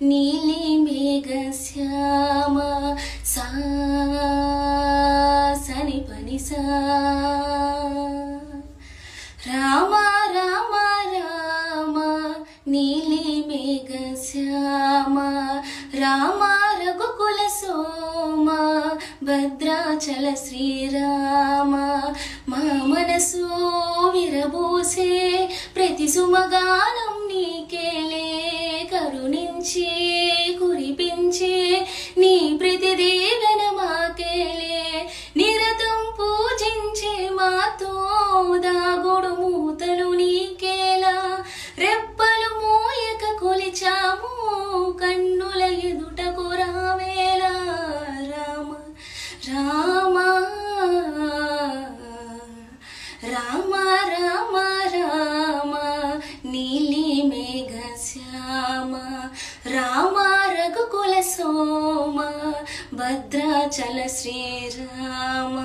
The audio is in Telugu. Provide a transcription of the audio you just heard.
నీలి మేఘ శ్యామ సా సని పని సా రామ రామ రామ నీలి మేఘ శ్యామ రామ రఘుకుల సోమ భద్రాచల శ్రీరామ మా మనసు విరబూసే ప్రతి సుమగానం నీకేలే కరుణించి కురిపించే నీ ప్రతి దీవెన మాకేలే నిరతం పూజించే మాతో దాగుడు మూతలు నీకేలా రెప్పలు మోయక కొలిచాము కన్నుల ఎదుటకు రావేలా రామ రామ రామ రామ రామ నీలి మేఘ శ్యామ రామ రఘుకుల సోమ భద్రాచల శ్రీరామ